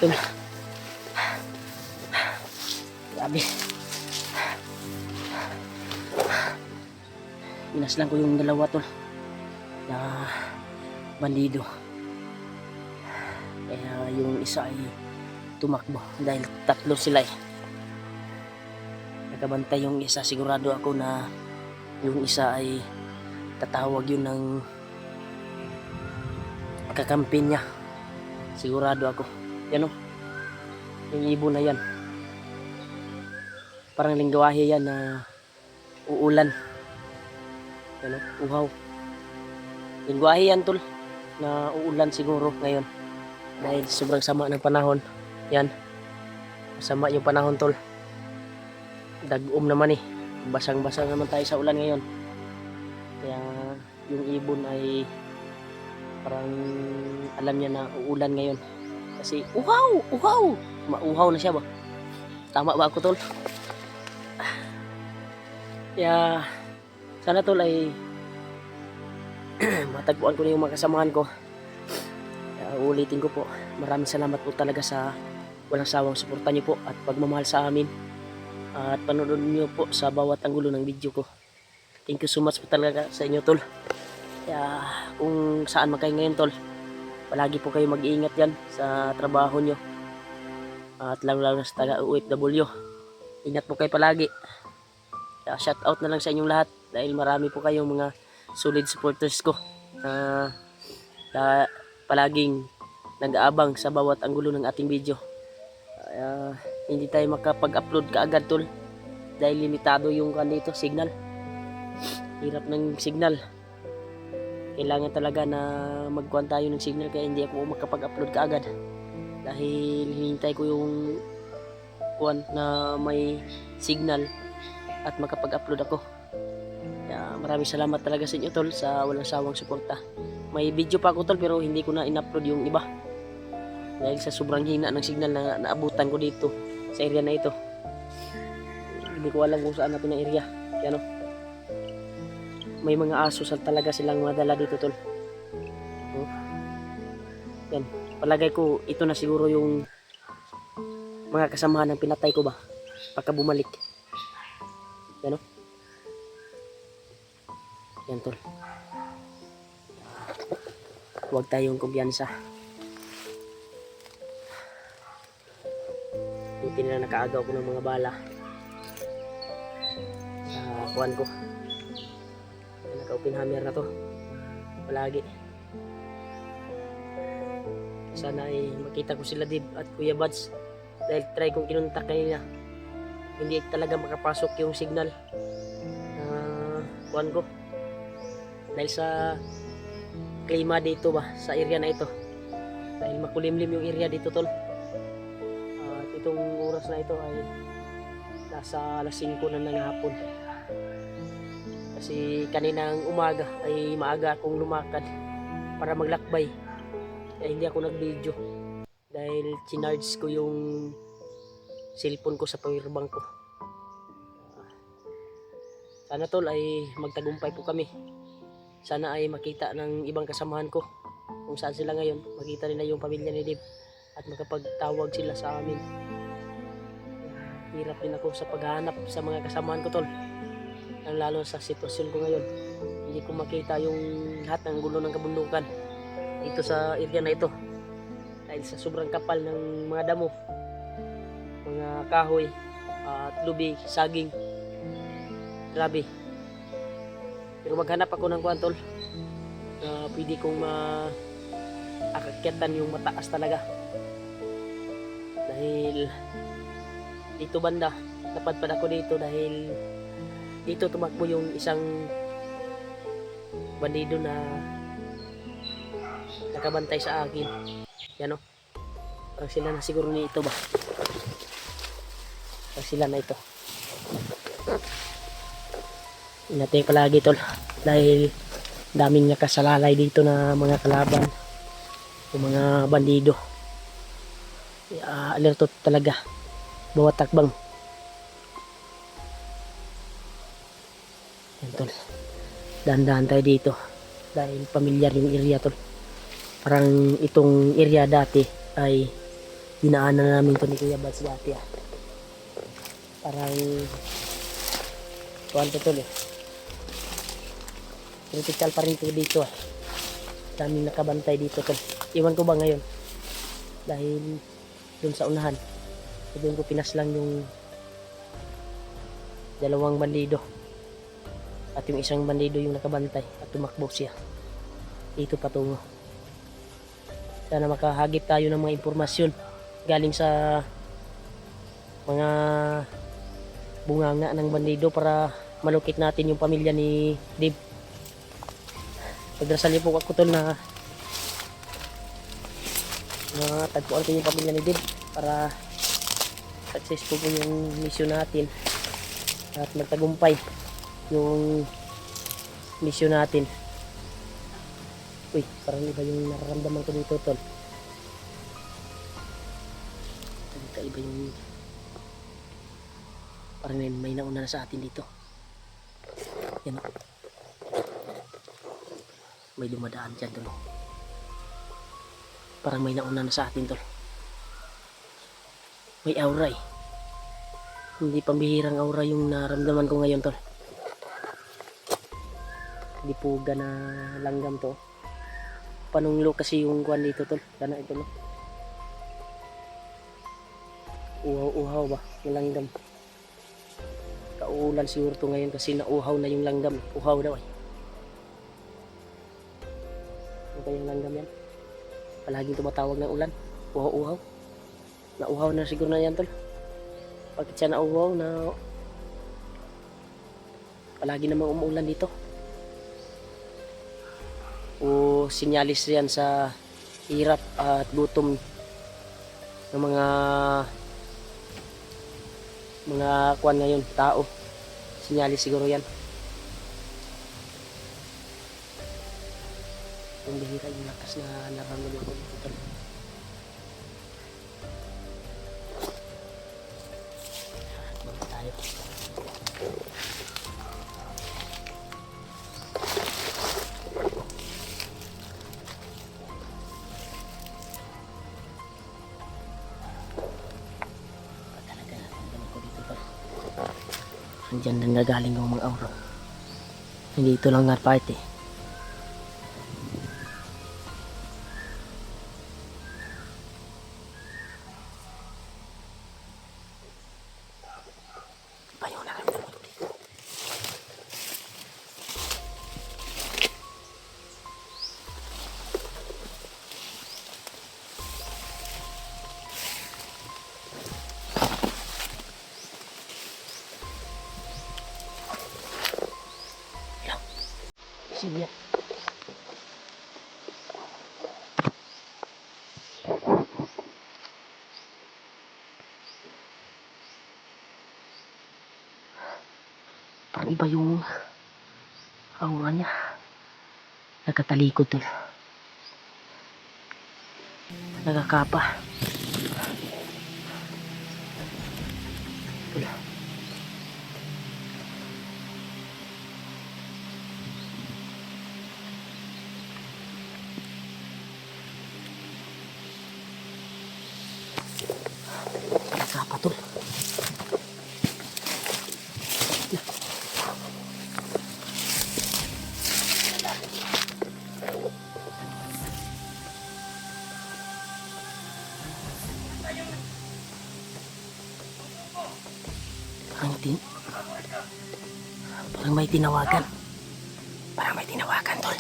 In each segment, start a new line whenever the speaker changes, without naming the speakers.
Tol, grabe, minaslan ko yung dalawa tol na bandido, kaya yung isa ay tumakbo dahil tatlo sila eh. Nakabantay yung isa, sigurado ako na yung isa ay tatawag yun ng kakampi niya, sigurado ako. Yan o, yung ibon na yan, parang linggawahe yan na uulan. Yan o, uhaw, linggawahe yan tol na uulan siguro ngayon dahil sobrang sama ng panahon. Yan, masama yung panahon tol, dag-um naman eh, basang-basang naman tayo sa ulan ngayon. Kaya yung ibon ay parang alam niya na uulan ngayon. Kasi uhaw, uhaw, mauhaw na siya ba? Tama ba ako tol? Kaya sana tol ay matagpuan ko na yung mga kasamahan ko. Kaya ulitin ko po, maraming salamat po talaga sa walang sawang suporta niyo po at pagmamahal sa amin. At panonood niyo po sa bawat anggulo ng video ko. Thank you so much po talaga sa inyo tol. Kaya kung saan man kayo ngayon tol, palagi po kayo mag-iingat yan sa trabaho nyo. At lalo-lalo sa taga-OFW. Ingat po kayo palagi. Kaya shout out na lang sa inyong lahat. Dahil marami po kayong mga solid supporters ko. Palaging nag-aabang sa bawat anggulo ng ating video. Hindi tayo makapag-upload kaagad tol. Dahil limitado yung kanito, signal. Hirap ng signal. Kailangan talaga na magkuhan tayo ng signal, kaya hindi ako makapag-upload kaagad dahil hinihintay ko yung kuhan na may signal at makapag-upload ako. Kaya maraming salamat talaga sa inyo tol sa walang sawang suporta. May video pa ako tol pero hindi ko na in-upload yung iba dahil sa sobrang hina ng signal na naabutan ko dito sa area na ito. Hindi ko alam kung saan na ito na area. Kaya no, may mga aso talaga silang madala dito tol. Yan, palagay ko ito na siguro yung mga kasamahan ng pinatay ko ba pagka bumalik. Yan o, yan tol, huwag tayong kumpiyansa. Buti na nakaagaw ko ng mga bala sa kuwan ko. Open hammer na to palagi. Sana ay makita ko sila Dib at Kuya Buds dahil try kong kinuntak kanina, hindi talaga makapasok yung signal kuhan ko dahil sa klima dito ba sa area na ito, dahil makulimlim yung area dito tol. At itong oras na ito ay nasa alas 5 na ng hapon. Kasi kaninang umaga ay maaga akong lumakad para maglakbay. Kaya hindi ako nag-video dahil chinarge ko yung cellphone ko sa powerbank ko. Sana tol ay magtagumpay po kami. Sana ay makita ng ibang kasamahan ko kung saan sila ngayon, makita nila yung pamilya ni Dave at makapagtawag sila sa amin. Hirap din ako sa paghahanap sa mga kasamahan ko, tol, lalo sa sitwasyon ko ngayon. Hindi ko makita yung lahat ng gulo ng kabundukan dito sa area na ito dahil sa sobrang kapal ng mga damo, mga kahoy at lubi, saging. Grabe. Pero maghanap ako ng kuwan, tol, na pwede kong maakakyatan yung mataas talaga. Dahil dito banda, napadpad ako dito dahil dito tumakbo yung isang bandido na nakabantay sa akin. Yan o. Parang sila na siguro ni ito ba? Parang sila na ito. Inatay palagi, tol, dahil daming nakasalalay dito na mga kalaban, yung mga bandido. Alerto talaga bawat takbang. Yan, tol, dahan-dahan tayo dito dahil pamilyar yung area, tol. Parang itong area dati ay dinaanan namin to ni Kuya Bats dati. Parang tuwan to, tol, critical pa rin to dito. Daming nakabantay dito, tol. Iwan ko ba ngayon dahil dun sa unahan doon ko pinaslang yung dalawang bandido at yung isang bandido yung nakabantay at tumakbo siya dito patungo. Sana makahagip tayo ng mga impormasyon galing sa mga bunganga ng bandido para malukit natin yung pamilya ni Dave. Pagdasal niyo po ako, tol, na tagpuan ko yung pamilya ni Dave para successful po yung mission natin at magtagumpay yung mission natin. Uy, parang iba yung nararamdaman ko dito, tol. Iba yung parang may nauna na sa atin dito. Yan o. May dumadaan dyan, tol. Parang may nauna na sa atin, tol. May aura eh. Hindi pambihirang aura yung naramdaman ko ngayon, tol. Hindi puga na langgam to. Panunglo kasi yung kuwan dito, tol. Kana ito, no? Uhaw-uhaw ba yung langgam? Kauulan siguro to ngayon kasi nauhaw na yung langgam. Uhaw daw eh. Ano ba yung langgam yan? Palaging tumatawag ng ulan. Uhaw-uhaw. Nauhaw na siguro na yan, tol. Bakit siya nauhaw na palagi namang umuulan dito? O sinyalis yan sa hirap at gutom ng mga kuwan ngayon, tao. Sinyalis siguro yan. Ang bihira yung lakas na naramdaman ko dito, tol. Baba tayo. Talaga, naramdaman ko dito, tol. Andyan nanggagaling yung mga aura. Hindi ito lang nga party. Sige. Parang iba yung aura niya. Nagkatalikod, tol. Nagkakapa. Tol. Palaka pa tol. Parang may tinawagan. Parang may tinawagan, tol.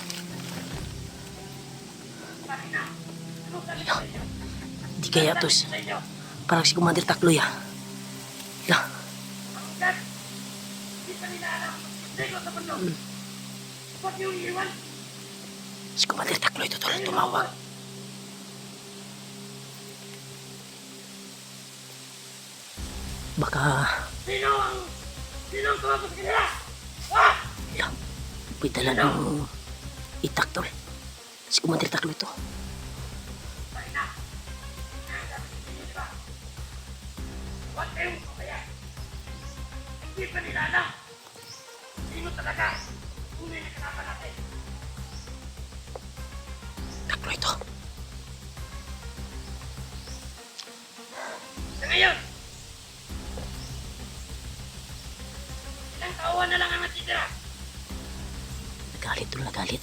Di kaya tos. Parang si Commander Takloy, ah. Lah. Si Commander Takloy to, tol. Tumawag. Baka... Sino ang tumapos kanila? Lang. May dala ng itak, tol. Si Commander Takloy to. Huwag kayong sumaya. Hindi pa nila alam. Sino talaga? Tunay na kalaban natin. Takloy to. Sa ngayon, ilang kawan na lang ang natitira. Nagalit tol, nagalit.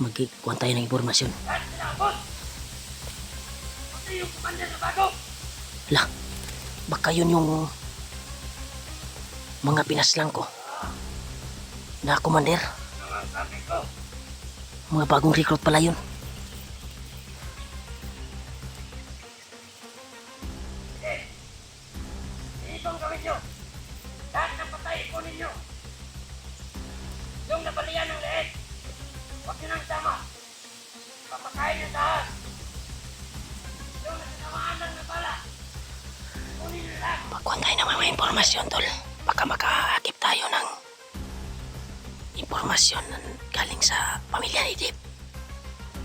Magkuhan tayo ng impormasyon. Saan sila, boss? Huwag yung commander na bago. Lah, baka yun yung mga pinaslang ko na commander. Mga bagong recruit pala yun. Itong gawin nyo. Lahat ng patay ipunin nyo. Yung nabalian ng leeg, huwag nyo nang sama. Papakain nyo lahat. Yung nasinamaan lang na bala, ipunin nyo lang. Pagkuhan tayo ng mga impormasyon, tol. Baka makaakip tayo ng impormasyon galing sa pamilya ni Dip.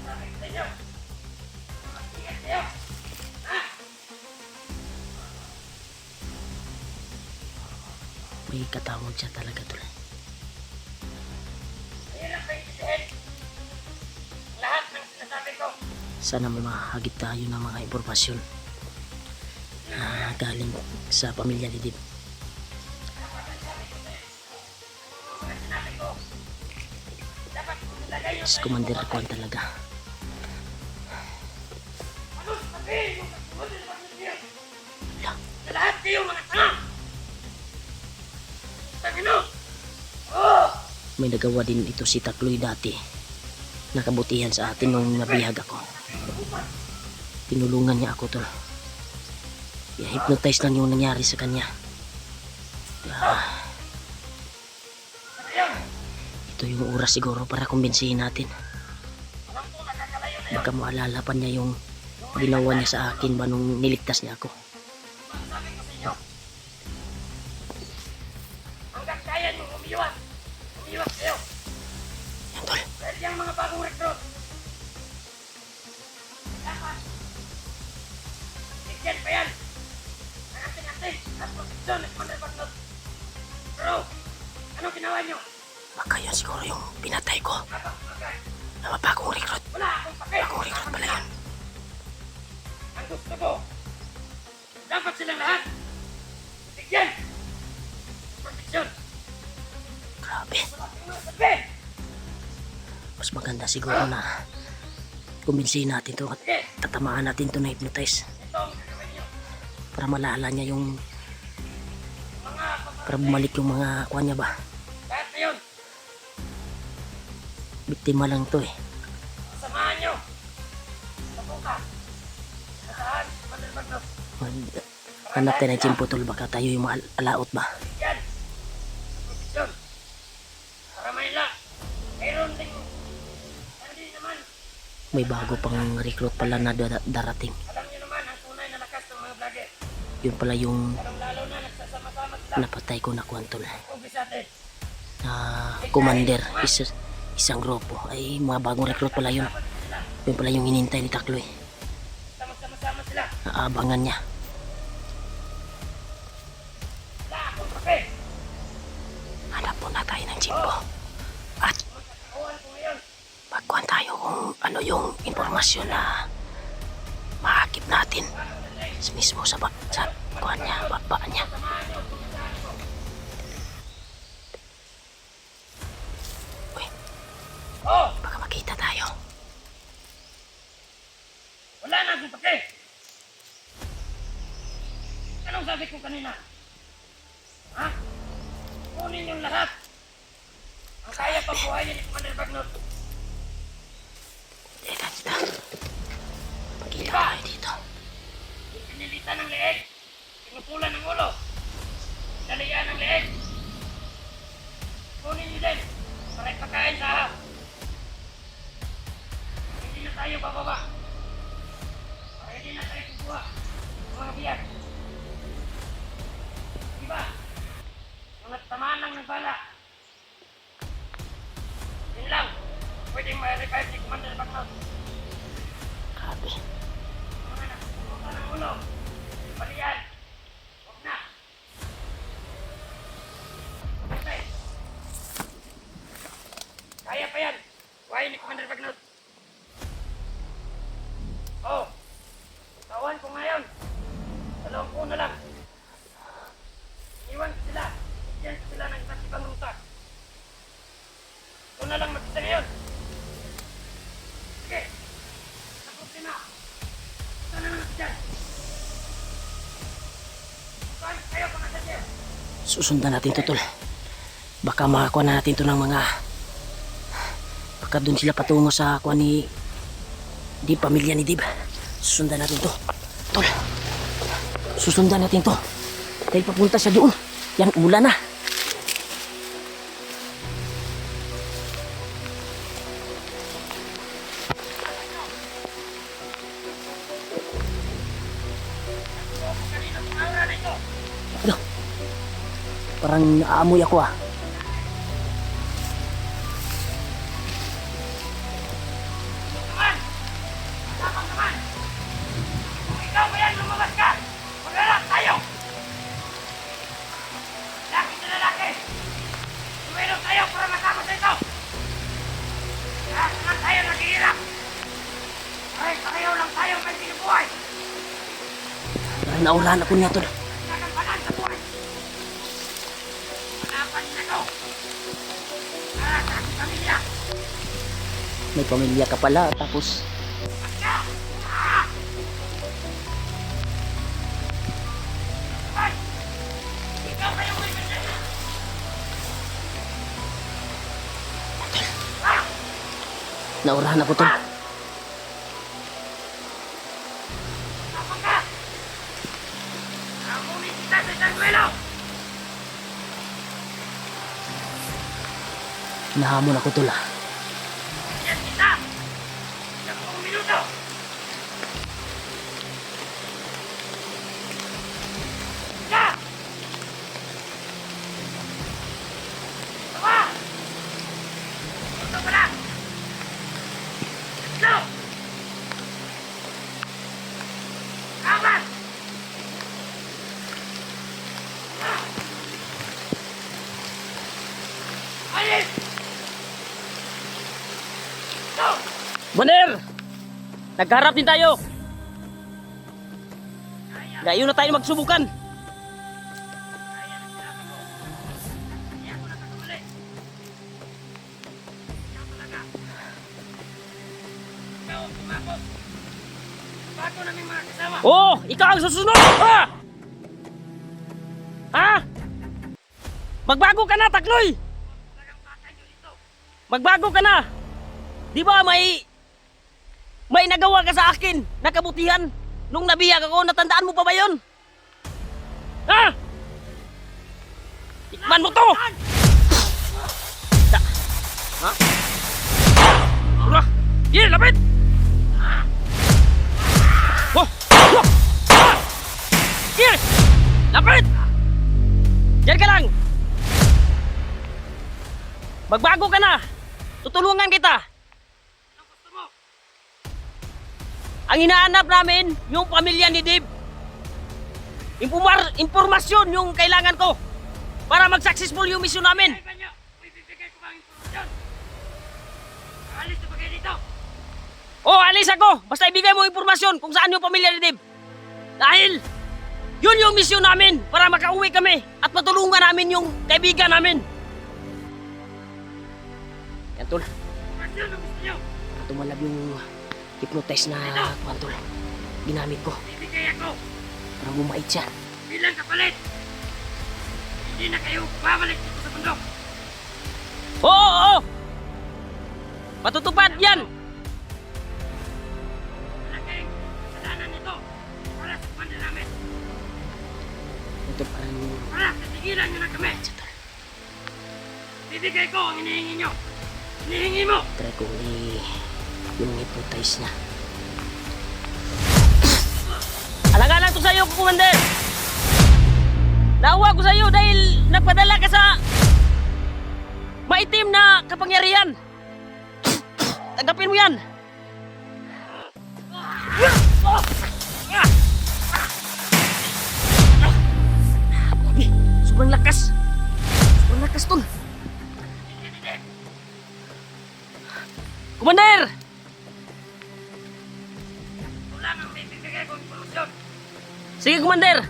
Sabi ko sa inyo, mag-ingat kayo. Ha? May katawag siya talaga, tol. Mahirap ba intindihin lahat ng sinasabi ko? Sana mahagip tayo ng mga impormasyon na galing sa pamilya ni Dip. Si Commander Kwan talaga. Ano sabihin mo sa Commander Kwan? Lahat kayo mga tanga! Tangino! May nagawa din ito si Takloy dati. Nakabutihan sa atin nung nabihag ako. Tinulungan niya ako, tol. Hypnotize lang yung nangyari sa kanya. Ito yung oras siguro para kumbinsihin natin. Baka maalala pa niya yung ginawa niya sa akin ba nung niligtas niya ako. Hanggang kaya nyo umiwas. Umiwas kayo. Yan, tol. Dahil yung mga bagong recruit. Dapat. Bigyan pa yan. Ang ating-ating at posisyon at mandapat. Bro, anong ginawa nyo? Baka yun siguro yung pinatay ko. Na bagong recruit. Bagong recruit pala yun. Ang gusto ko, dapat silang lahat bigyan proteksyon. Grabe. Mas maganda siguro na kumbinsihin natin to at tatamaan natin to na hypnotize. Para malala niya yung para bumalik yung mga kuha niya ba. Biktima lang to eh. Samahan nyo. Sa bukas. Saan? Mandapat. Hanap tayo ng Chimpo, tol. Baka tayo yung alaot ba? Yan. Proteksyon. Para Manila. Mayroon din. Hindi naman. May bago pang recruit pala na darating. Alam nyo naman ang tunay na lakas ng mga vlogger. Yun pala yung lalo na nagsasama-sama sila. Napatay ko na kwantol. Commander. Isang grupo ay mga bagong recruit pala yun. Yun pala yung hinintay ni Takloy. Sama-sama sila. Naabangan niya. Hanap po na tayo ng Chimpo. At magkuhan tayo kung ano yung impormasyon na Itakip natin. Mismo sa kuhan niya, baba niya. Uy, baka makita tayo.
Wala na akong pake. Anong sabi ko kanina? Ha? Kunin yung lahat. Ang kaya pang buhayin ni Commander Bagnot.
Teka, dito. Pagkita tayo dito.
Pinilitan ng leeg. Pinupulan ng ulo. Dalian ng leeg. Kunin niyo din. Para ipakain sa ahas. Hindi na tayo bababa. Para hindi na tayo kukuha. Mga biyak. Diba? Mga tamaan lang ng bala. Yun lang. Pwedeng ma-revive si Commander Bagnot.
Grabe.
Mga nakasubukan ng ulo. Balian. Huwag na. Okay. Kaya pa yan. Buhayin ni Commander Bagnot. Oh. Tawan ko ngayon. 20 na lang. Iwan ko sila. Yan sila ng iba't ibang ruta. Ito na lang magkita ngayon. Sige. Tapos na. Ito na lang dyan. Bukay kayo mga sadya.
Susundan natin to, tol. Baka makakuha na natin to ng mga... Baka dun sila patungo sa kuha ni... Dib, pamilya ni Dib. Susundan natin to. Tol. Susundan natin to. Dahil papunta siya doon. Yan, ulan na.
Kanina mong aura na ito.
Ano? Parang aamoy ako ah.
Naman! Tapang naman! Kung ikaw ba yan lumabas ka, mag-alap tayo! Laki na lalaki! Tumulong tayo para matapos ito! Lahat naman tayo naghihirap! Ay, pareho lang tayo may sinubuhay!
Parang naulan ako niya, tol.
Nagampanan sa buhay! Manapan na to! Para sa aking pamilya!
May pamilya ka pala, tapos...
Ay! Ikaw kayo may pamilya!
Naurahan ako, tol.
Tapang ka! Nakunin kita sa isang duelo!
Nahamon ako, tol ah.
Yan kita! 10 minuto! Ka! Tama! Minuto pa lang! Go! Kaban! Alis! Go!
Baner! Nagharap din tayo! Ngayon na tayo magsubukan!
Kaya na sinabi ko. Hindi ako nakakuli. Ikaw talaga. Ikaw ang tumakot. Bago naming mga kasama.
Oh! Ikaw ang susunod! Ha? Ha? Magbago ka na, Takloy!
Talagang bata nyo dito.
Magbago ka na! Di ba may nagawa ka sa akin na kabutihan nung nabihag ako, natandaan mo pa ba yun? Ha? Tikman mo to! Ha? Ura! Here, lapit! Oh! Oh! Ah! Here! Lapit! Diyan ka lang! Magbago ka na! Tutulungan kita!
Anong gusto mo?
Ang hinahanap namin, yung pamilya ni Dib. Impormasyon yung kailangan ko para mag-successful yung mission namin.
Kaiba nyo. May bibigay ko bang informasyon? Alis na ba kayo dito?
Oh, alis ako! Basta ibigay mo impormasyon kung saan yung pamilya ni Dave. Dahil, yun yung misyon namin para makauwi kami at matulungan namin yung kaibigan namin. Yan, tol.
Ano ang gusto niyo?
Tumalab yung hypnotize na tol. Ginamit ko
Bibigay ako
para bumait siya.
bilang kapalit. Hindi na kayo babalik dito sa bundok.
Oo, oo! Matutupad yan!
Malaking kasalanan nito para sa pamilya namin.
Tol, parang...
Para titigilan niyo na kami. Bibigay ko ang hinihingi niyo. Hinihingi mo.
Try ko yung hypnotize niya. Alang-alang to sa'yo, Commander! Naawa ko sa'yo dahil nagpadala ka sa maitim na kapangyarihan. Tanggapin mo yan! Sobrang lakas! Sobrang lakas, tol! Commander!
Wala nang bibigay ko impormasyon.
Sige, Commander!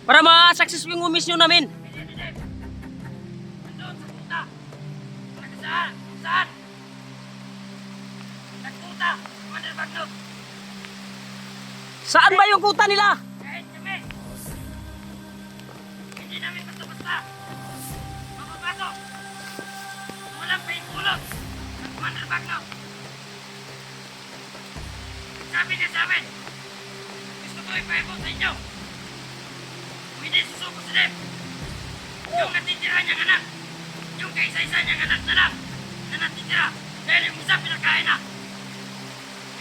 Para ma-success yung mission namin.
Nandun sa kuta. Saan? Saan? Nagkuta. Commander Bagnot.
Saan ba yung kuta nila?
Kahit kami. Hindi namin basta-basta. Mapapasok. Walang pahikulot. Ng Commander Bagnot. Sabi niya sa amin. Gusto ko ipaibot sa inyo. Kung hindi susuko si Dave. Yung natitira niyang anak. Yung kaisa-isa niyang anak na natitira. Dahil yung isa pinakain na.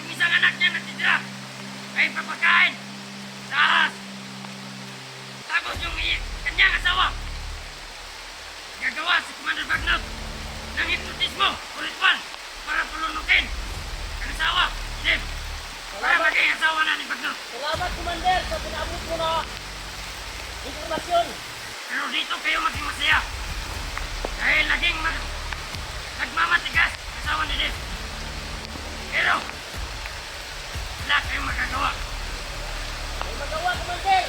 Yung isang anak niya natitira. Ay papakain. Sa ahas. Tapos yung kanyang asawa. Gagawa si Commander Bagnot ng hipnotismo o ritual para pulunukin ang asawa, si Dave. Para maging asawa na ni Bagnot.
Salamat, Commander, sa pinabot mo na informasyon.
Pero dito kayo maging masaya. Dahil nagmamatigas ang asawa ni Dave. Pero, wala kayong magagawa.
May magawa, Commander.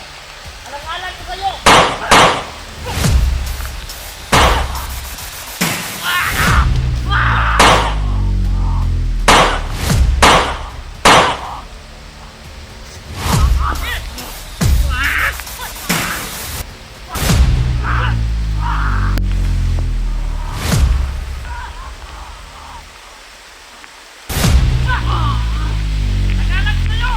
Alang-alang ko sa'yo.
Nagalag sa'yo!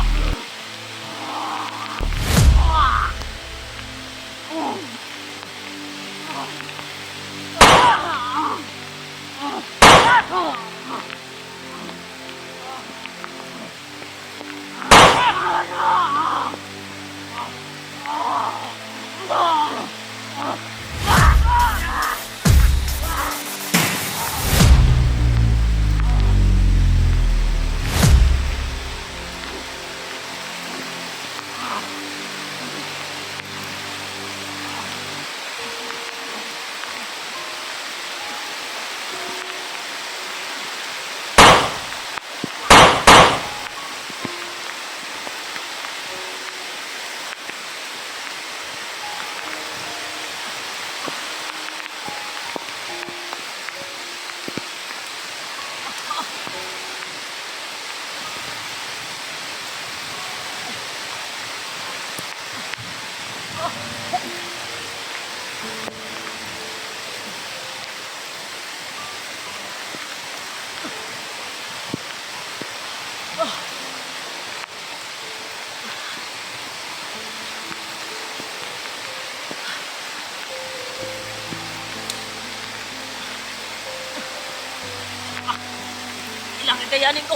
Ilang kakayanin ko.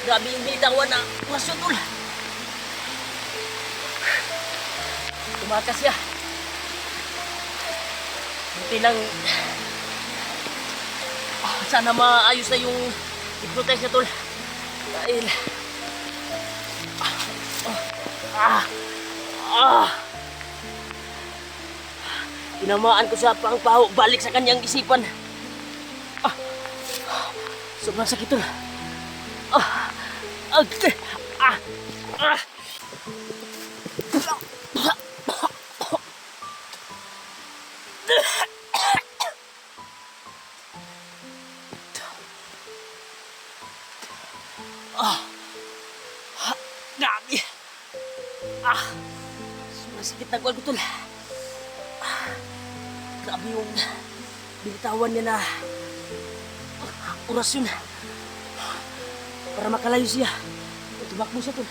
Grabe yung binitawan na masyon, tol. Tumakas siya. Buti lang... sana maayos na yung hypnotize niya, tol. Dahil... Tinamaan ko sa pangpaho, balik sa kanyang isipan. Sobrang sakit tol. Ah, agte, ah, ah. Grabe. Sobrang sakit na ko tol. Grabe yung binitawan niya na orasyon para makalayo siya. Tumakbo siya tol.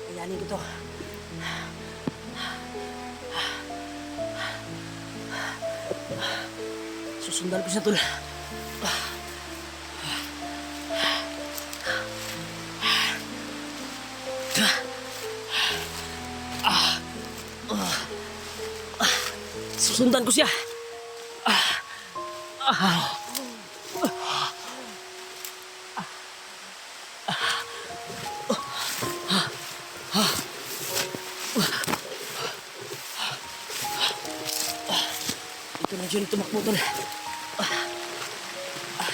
Kayanin ko to. Susundan ko siya tol. Susundan ko siya. Ito na dyan, tumakbo tol.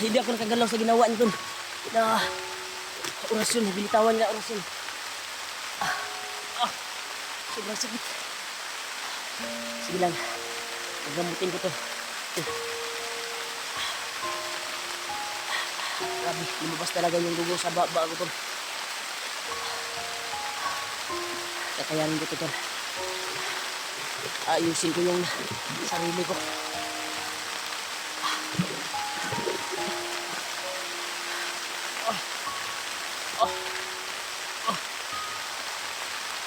Hindi ako nakagalaw sa ginawa niya tol. Na orasyon, bilitawan niya orasyon. Sobrang sakit. Sige lang. Pagamutin ko to. Grabe, lumabas talaga yung dugo sa baba ko to. Kakayanin ko to tol. Ayusin ko yung sarili ko.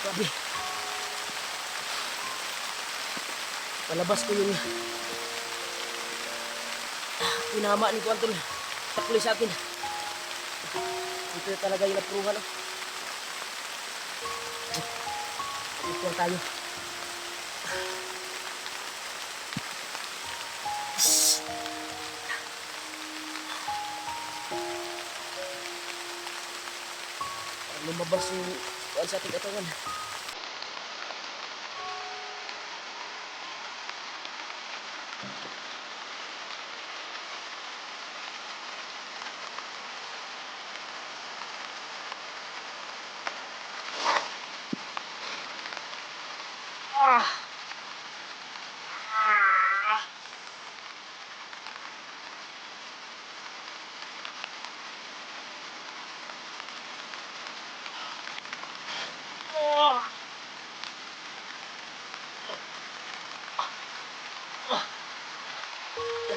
Grabe. Palabas ko yung pinama ni Kuan tol. Takli sa akin. Ito talaga yung napruhan. Ito tayo. Lumabas yung kuan sa ating katawan.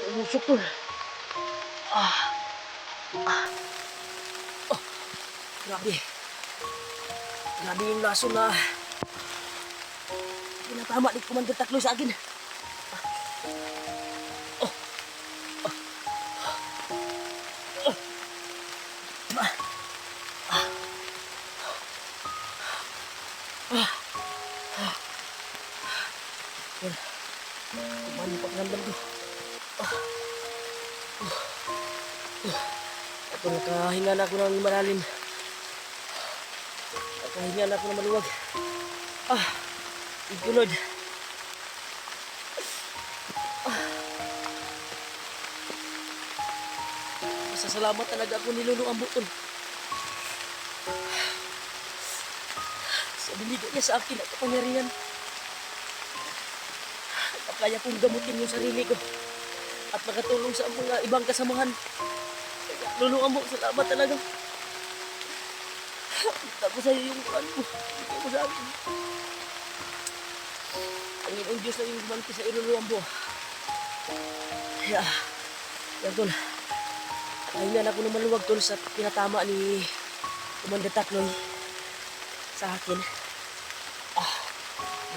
Umusok tol. Grabe. Grabe yung laso na pinatama ni Commander Takloy sa akin. Kumani pa pakiramdam ko. Ito, nakahinga na ako ng malalim. Nakahinga na ako ng maluwag. Thank you Lord. Masasalamat talaga ako ni Lolo Ambo tol. Sa binigay niya sa akin at kapangyarihan. Kaya kong gamutin yung sarili ko at makatulong sa mga ibang kasamahan. Lolo Ambo, salamat talaga. Kita ko sa iyo yung kuhan mo. Bigay mo sa akin. Panginoong Diyos na yung gumanti sa iyo, Lolo Ambo. Yan tol. Kahingan ako ng maluwag tol sa pinatama ni Commander Takloy sa akin.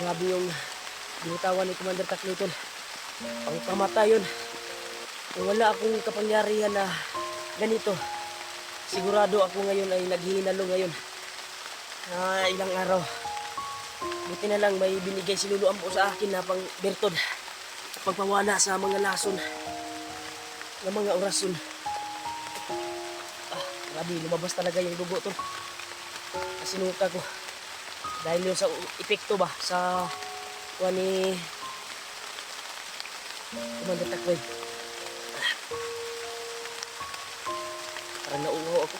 Grabe yung binitawan ni Commander Takloy tol. Ang pamatay yun. Kung wala akong kapangyarihan na ganito, sigurado ako ngayon ay naghihinalo ngayon. Ilang araw. Buti na lang may binigay si Lolo Ambo sa akin na pang bertod. Pagpawala sa mga lason ng mga orasyon. Grabe, lumabas talaga yung dugo tol. Sinuka ko. Dahil yun sa epekto ba sa kuha ni Commander Takboy. Parang nauuhaw ako.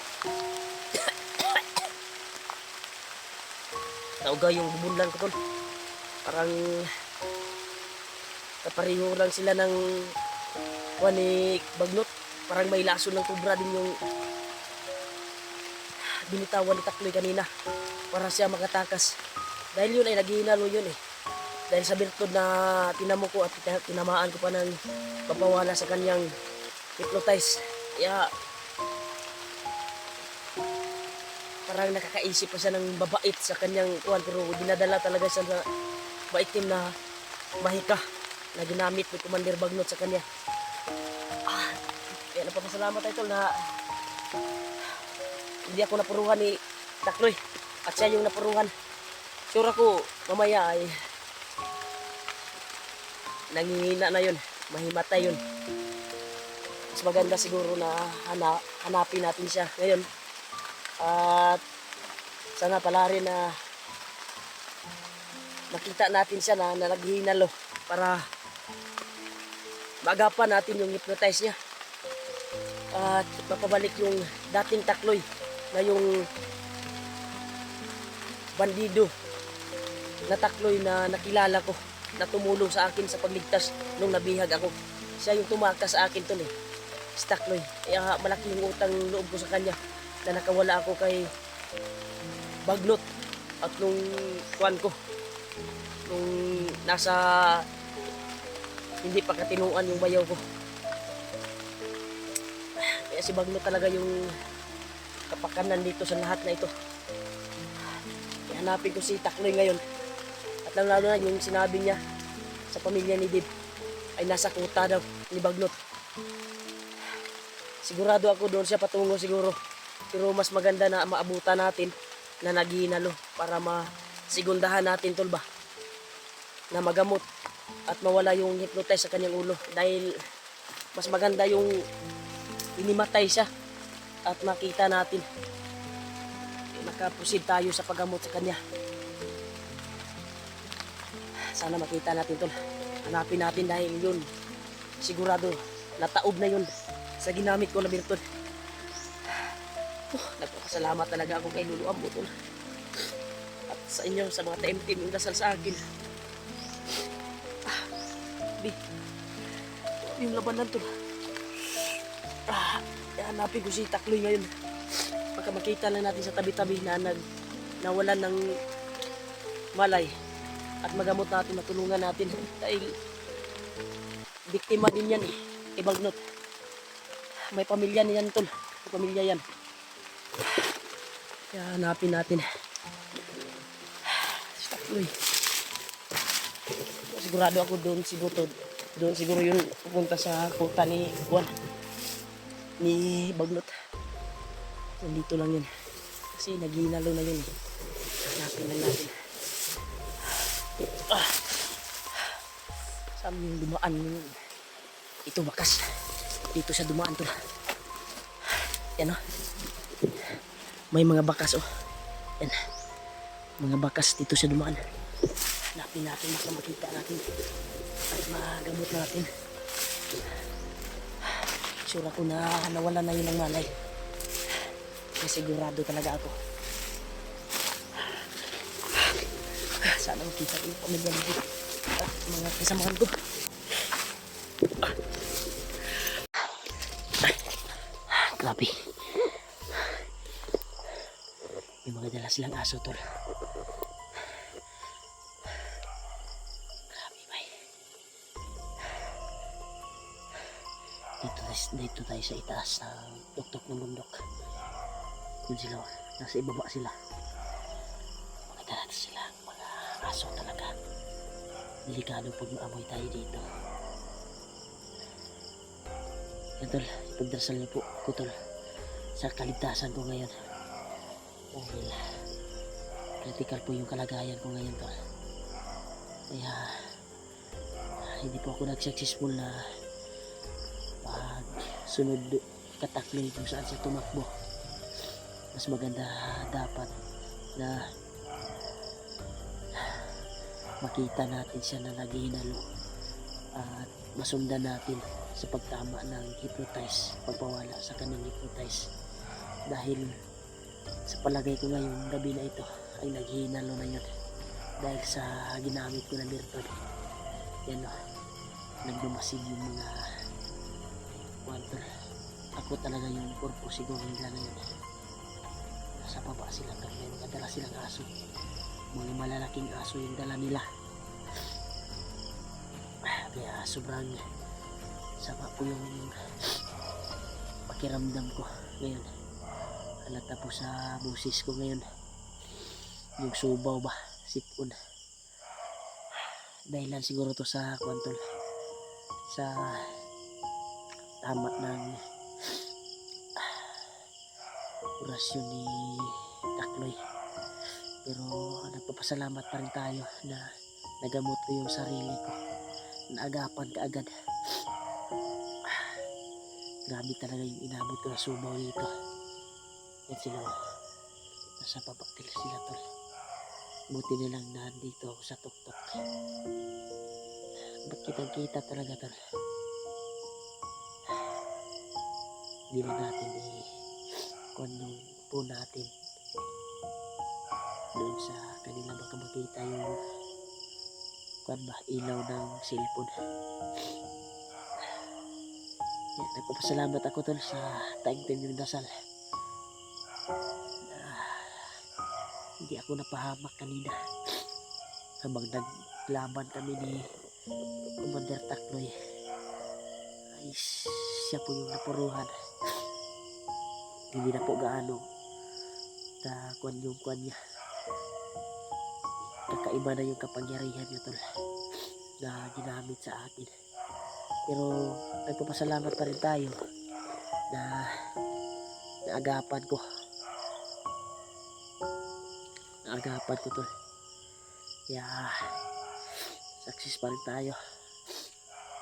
Nauga yung bubunlan ko tol. Parang kapareho lang sila ng kuha ni Bagnot. Parang may laso ng kubra din yung binitawan ni Takloy kanina para siya makatakas. Dahil yun ay naghihinalo yun eh. Dahil sa birtud na tinamo ko at tinamaan ko pa ng papawala sa kanyang hypnotize. Kaya parang nakakaisip pa siya ng babait sa kanyang kuwan, pero dinadala talaga siya na maitim na mahika na ginamit ni Commander Bagnot sa kanya. Kaya napapasalamat tayo na hindi ako napuruhan ni Takloy at siya yung napuruhan. Sure ako mamaya ay nangihina na yun, mahimatay yun. Mas maganda siguro na hanapin natin siya ngayon. At sana pala rin na makita natin siya na naghihinalo para maagapan natin yung hypnotize niya. At mapabalik yung dating Takloy na yung bandido na Takloy na nakilala ko, na tumulong sa akin sa pagligtas nung nabihag ako. Siya yung tumakas sa akin tol eh, si Takloy. Kaya malaki yung utang loob ko sa kanya na nakawala ako kay Bagnot at nung kuwan ko, nung nasa hindi pa katinuan yung bayaw ko. Kaya si Bagnot talaga yung kapakanan dito sa lahat na ito. Kaya hanapin ko si Takloy ngayon. At lalo na yung sinabi niya sa pamilya ni Dib ay nasa kuta daw ni Bagnot. Sigurado ako doon siya patungo siguro. Pero mas maganda na maabutan natin na naghihinalo para masigundahan natin tol ba na magamot at mawala yung hypnotize sa kanyang ulo. Dahil mas maganda yung inimatay siya at makita natin. Nakapusid tayo sa paggamot sa kanya. Sana makita natin tol. Hanapin natin dahil yun sigurado nataob na yun sa ginamit ko na birtud. Nagpapasalamat talaga ako kay Lulu Ambo tol. At sa inyo, sa mga taimtim yung dasal sa akin. Yung labanan tol. Hanapin ko si Takloy ngayon. Pagka makita lang natin sa tabi-tabi na nawalan ng malay at magamot natin, matulungan natin dahil biktima din yan eh, Bagnot. May pamilya niyan tol, may pamilya yan. Kaya hanapin natin Takloy. Sigurado ako doon siguro yun pupunta sa kuta ni Juan ni Bagnot. Nandito lang yun kasi naghinalo na yun eh. Hanapin lang natin. Saan yung dumaan yun? Ito bakas. Dito siya dumaan to. Yan o. May mga bakas o. Yan. Mga bakas dito siya dumaan. Hanapin natin, baka makita natin at magamot natin. Sure ako na nawala na yun ng malay. Kasi sigurado talaga ako. Sana makita ko yung pamilya nito at mga kasamahan ko. Grabe. May mga dala silang aso tol. Grabe bay. Dito tayo sa itaas ng tuktok ng bundok. Yun sila, nasa ibaba sila. Mga dala sila, mga aso talaga. Delikado pag maamoy tayo dito. Yan tol, ipagdarasal niyo po ko tol sa kaligtasan ko ngayon. Dahil critical po yung kalagayan ko ngayon tol. Kaya hindi po ako nag-successful na pagsunod katakling kung saan siya tumakbo. Mas maganda dapat na makita natin siya na naghihinalo at masundan natin sa pagtama ng hypnotize, pagpawala sa kanyang hypnotize. Dahil sa palagay ko ngayong gabi na ito ay naghihinalo na yun dahil sa ginamit ko na virtud. Yan o, nagmamasid yung mga kwantor. Ako talaga yung purpose siguro nila na yun. Nasa baba sila kasi nadala silang aso, mga malalaking aso yung dala nila. Kaya sobrang sama po yung pakiramdam ko ngayon. Halata po sa busis ko ngayon yung subaw ba, sipon. Dahilan siguro to sa kwantol, sa tama ng orasyon ni Takloy. Pero nagpapasalamat pa rin tayo na nagamot ko yung sarili ko, naagapan ka agad. Grabe talaga yung inabot ko na subaw dito. Yan sila, nasa papatil sila tol. Buti nilang nandito ako sa tuktok. Ba't kitang kita talaga tol? Hindi na natin kung yung po natin doon sa kanila baka makita yung kung ba ilaw ng cellphone. Yan, nagpapasalamat ako tol sa taing-taing yung dasal. Hindi ako napahamak kanina habang naglaban kami ni Commander Takloy. Ay siya po yung napuruhan. Hindi na po gaano na kwan niya. Kakaiba na yung kapangyarihan niya tol na ginamit sa akin. Pero nagpapasalamat pa rin tayo na naagapan ko tol. Kaya success pa rin tayo.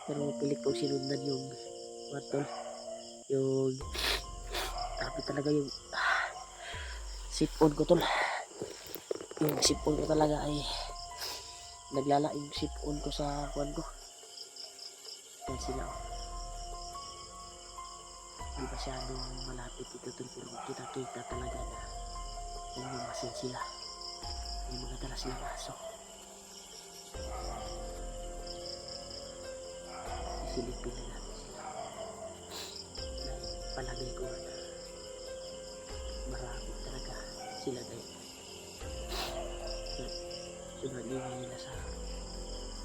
Pero pilit kong sinundan yung tol, yung grabe talaga yung sipon ko tol. Yung sipon ko talaga ay naglala yung sipon ko sa kwan ko. Yan sila oh. Hindi masyadong malapit ito tol, pero kita talaga na yung masin sila. May mga dala silang aso. Isilipin na natin sila. Dahil palagay ko na marami talaga sila ngayon. Sunod nila sa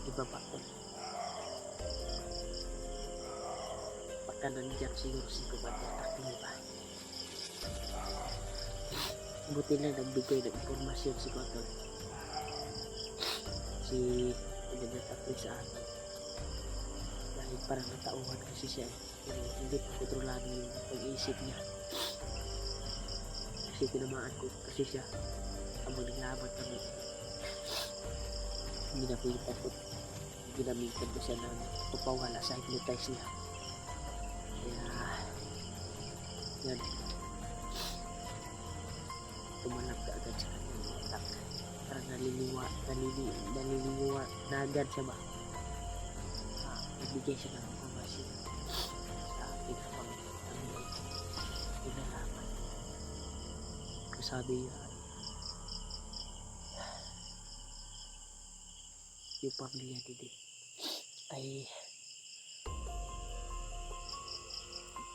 ibaba tol. Pagka nandiyan siguro si Commander Takloy ba. Buti lang nagbigay ng informasyon si Kotol, si Commander Takloy sa akin. Dahil parang natauhan kasi siya pero hindi pa kontrolado yung pag-iisip niya. Kasi tinamaan ko kasi siya habang naglaban kami. Ginamitan ko siya ng papawala sa hypnotize niya. Kaya yan, tumalab ka agad sa kanyang utak. Parang naliliwa na agad siya ba. Nagbigay siya ng informasyon sa akin habang kami ay pinalaman. Sabi niya yung pamilya nila ay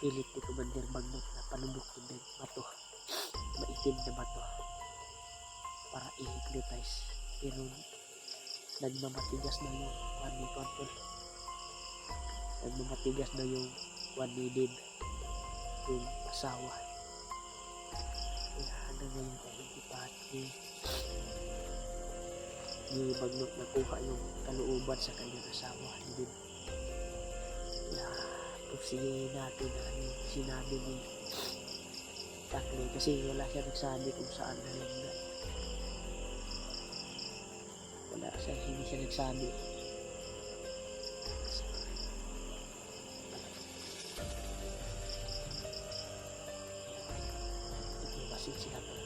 pilit ni Commander Magnot na panubukin ng bato, maitim na bato para i-hypnotize. Pero nagmamatigas na yung one ni Control, nagmamatigas na yung one ni Dib, yung asawa. Kaya hanggang ngayon ay hindi pa ni Magnot nakuha yung kalooban sa kanyang asawa ni Dib. Kaya pagsigay natin na yung sinabi ni Takloy, kasi wala siya nagsabi kung saan nalungga. Hindi siya nagsabi. Ibasin sila po.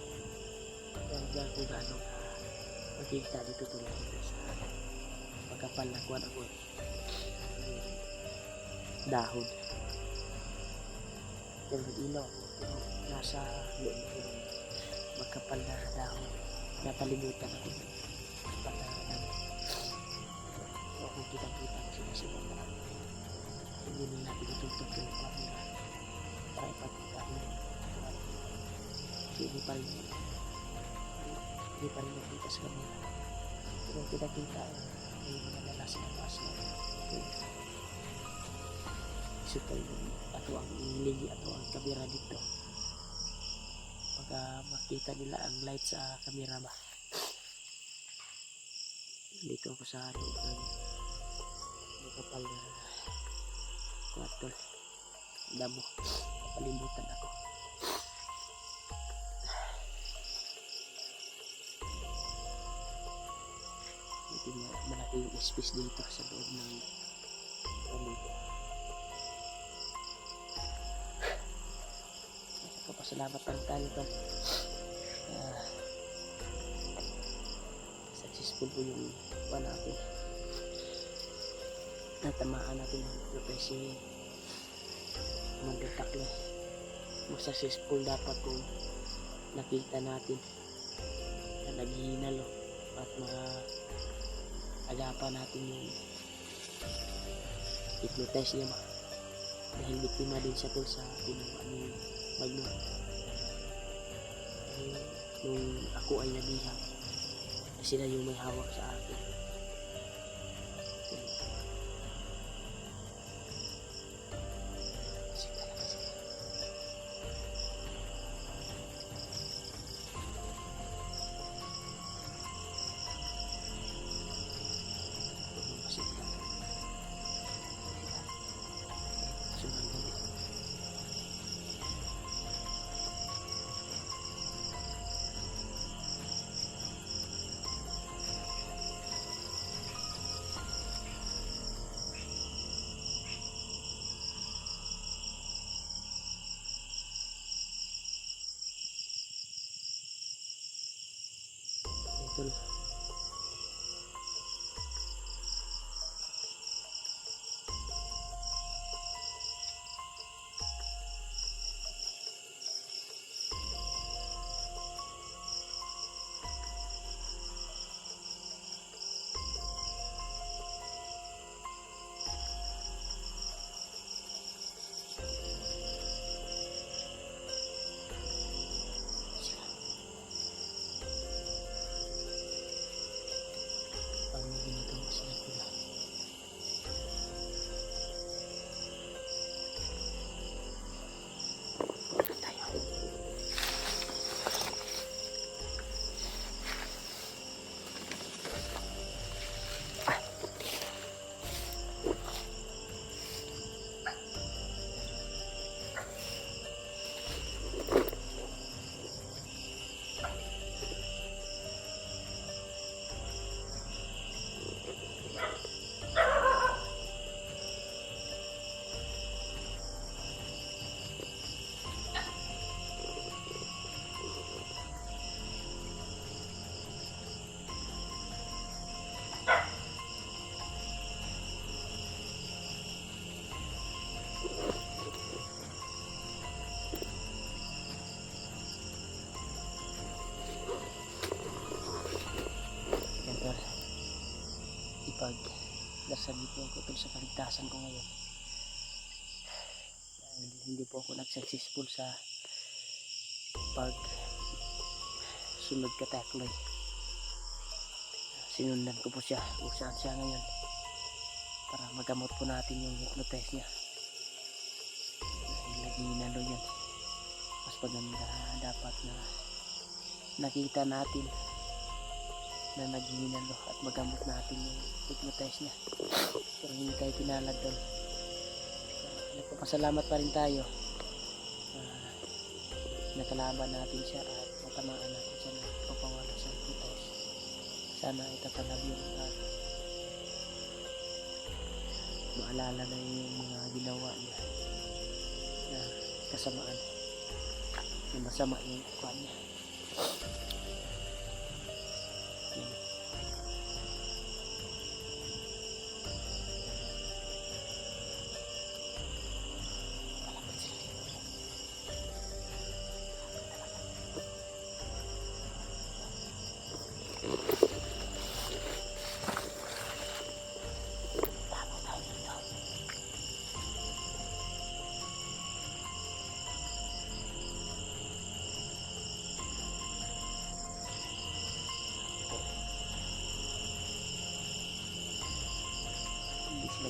Kaya dyan kung gano'ng makita dito tulad sa makapal na kuwan ako dahon. Pero ilaw ako, pero nasa loob ko makapal na dahon. Napalimutan ako ng makapal na dahon. So kung kita-kita ko sila sa hindi na natin itutok yung camera para ipakita nyo. Kasi hindi pa rin nakita sa camera. Pero kita-kita may mga lalas na paas na isipay ato ang iligi ato ang camera dito pagka makita nila ang light sa camera ba. Dito ako sa loob ng makapal na kwarto damo, palimutan ako. Malaking space dito sa loob ng dito. Pasalamat lang tayo tol. Successful po yung kuha natin. Natamaan natin yung si Commander Takle. Mas successful dapat kung nakita natin na naghihinalo at agapan natin yung hypnotize niya dahil biktima din siya tol sa ginawa ni Magno. Nung ako ay nabihag sila yung may hawak sa akin. Ito dasal po ako tol sa kaligtasan ko ngayon dahil hindi po ako nag-successful sa pag sunod ka Takloy. Sinundan ko po siya kung saan siya ngayon para magamot po natin yung hypnotize niya dahil naghinalo yan. Mas maganda dapat na nakita natin na naghinalo at magamot natin yung hypnotize niya, pero hindi tayo pinalag doon. Nagpapasalamat pa rin tayo nakalaban natin siya at natamaan natin siya ng pagpawala sa hypnotize. Sana itatalab yung maalala na yung mga ginawa niya na kasamaan na masama yung kuha niya.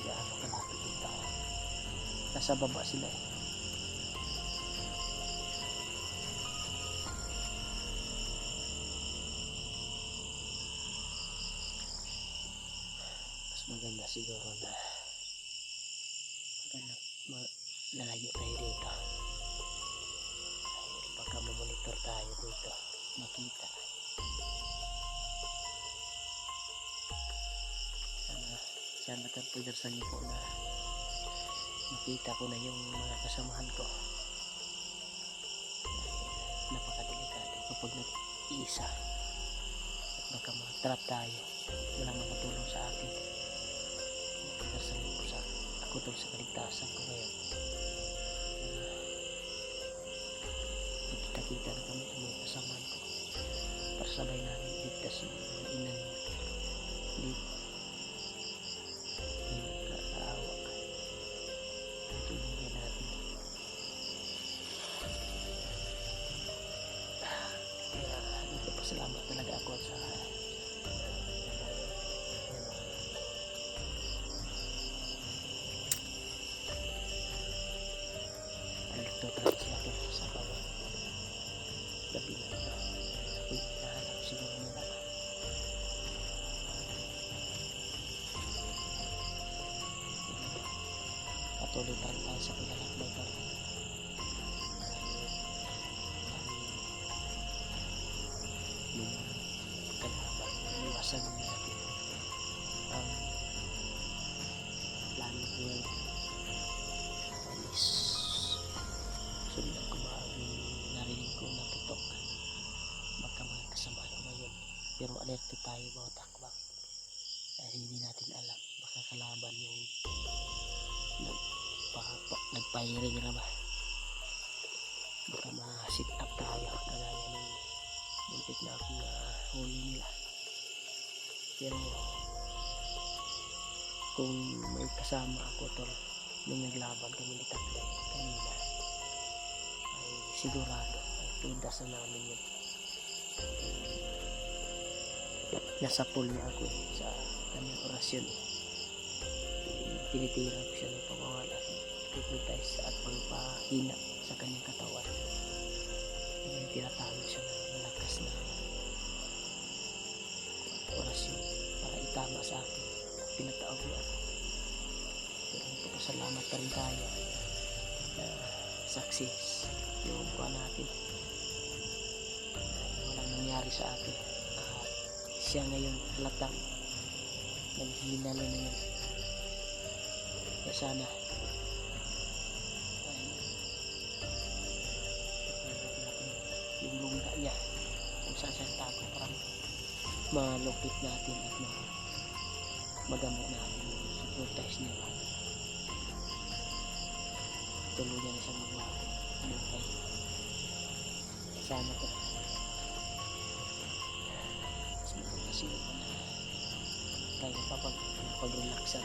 gaano kalapit dito. Nasa baba sila eh. Mas maganda siguro na lalayo tayo dito. Pagka mamonitor tayo dito, makita. Sana pagdarsan niyo po na makita ko na yung mga kasamahan ko. Napakadelikado kapag nag-iisa at baka matrap tayo, walang makatulong sa akin. Pagdarsan niyo po sa ako tol sa kaligtasan ko ngayon. Magkita-kita na kami ang mga kasamahan ko para sabay namin ligtas yung mga inan dito. Salamat talaga ako sa alito talaga sila sa bawat gabi na ito. Nahanap siguro nila patuloy pa rin tayo sa paglalakbay pa rin. Yung kalaban, iwasan natin ang plano ko ngayon is sundan ko ba yung narinig ko na putok. Baka mga kasama ko ngayon, pero alerto tayo bawat hakbang dahil hindi natin alam, baka kalaban yung nagpa-hiring na ba, baka ma-sit up tayo kagaya ng muntik na akong huli nila. Pero kung may kasama ako tol nung naglaban kami ni Taglay kanina, ay sigurado ay tudas na namin yun. Nasa pool niya ako eh, sa kanyang orasyon eh. Tinitira ko siya ng pamawala, hypnotize at pagpahina sa kanyang katawan. May tinatawag siya na malakas na orasyon para itama sa akin. Pinataog niya ako. Pero nagpapasalamat pa rin tayo na success yung buwan natin. Walang nangyari sa atin. Siya ngayon halatang naghinalo na yun. Kaya sana yung lungga niya kung saan siya tago para malupit natin at magamot natin yung supporters niya. Tuluyan na siya maglago buhay. Sana ko mas maganda siguro na tayo pag-relaxan.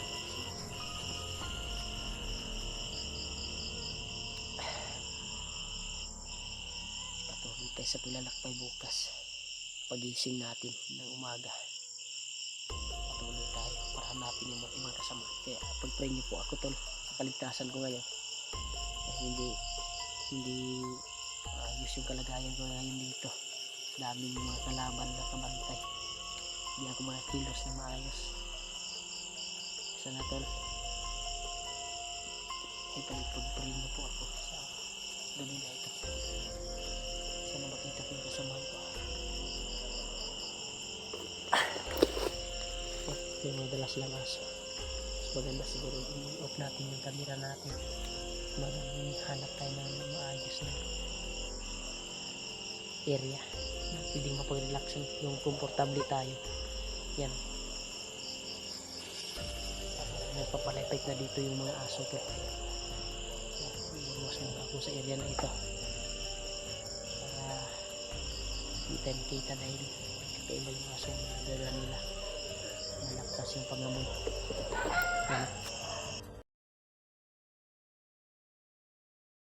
Patuloy tayo sa pilalakbay bukas. Pagising natin ng umaga, patuloy tayo para hanapin yung ibang kasama. Kaya pag-pray niyo po ako tol sa kaligtasan ko ngayon. Hindi ayos yung kalagayan ko ngayon dito. Daming mga kalaban na kabantay. Hindi ako makakilos na maayos. Sana tol ay pag-pray niyo po ako sa gabi na ito. Sana makita ko yung kasamahan ko. Yung madalas lang aso. Mas maganda siguro i-off natin yung camera natin. Maghanap tayo ng maayos na area na pwedeng mapag-relax yung komportable tayo. Yan. Nagpapalepit na dito yung mga aso to. Iwas muna ako sa area na ito para hindi tayo makita dahil kakaiba yung aso na dala nila. Malakas yung pangamoy.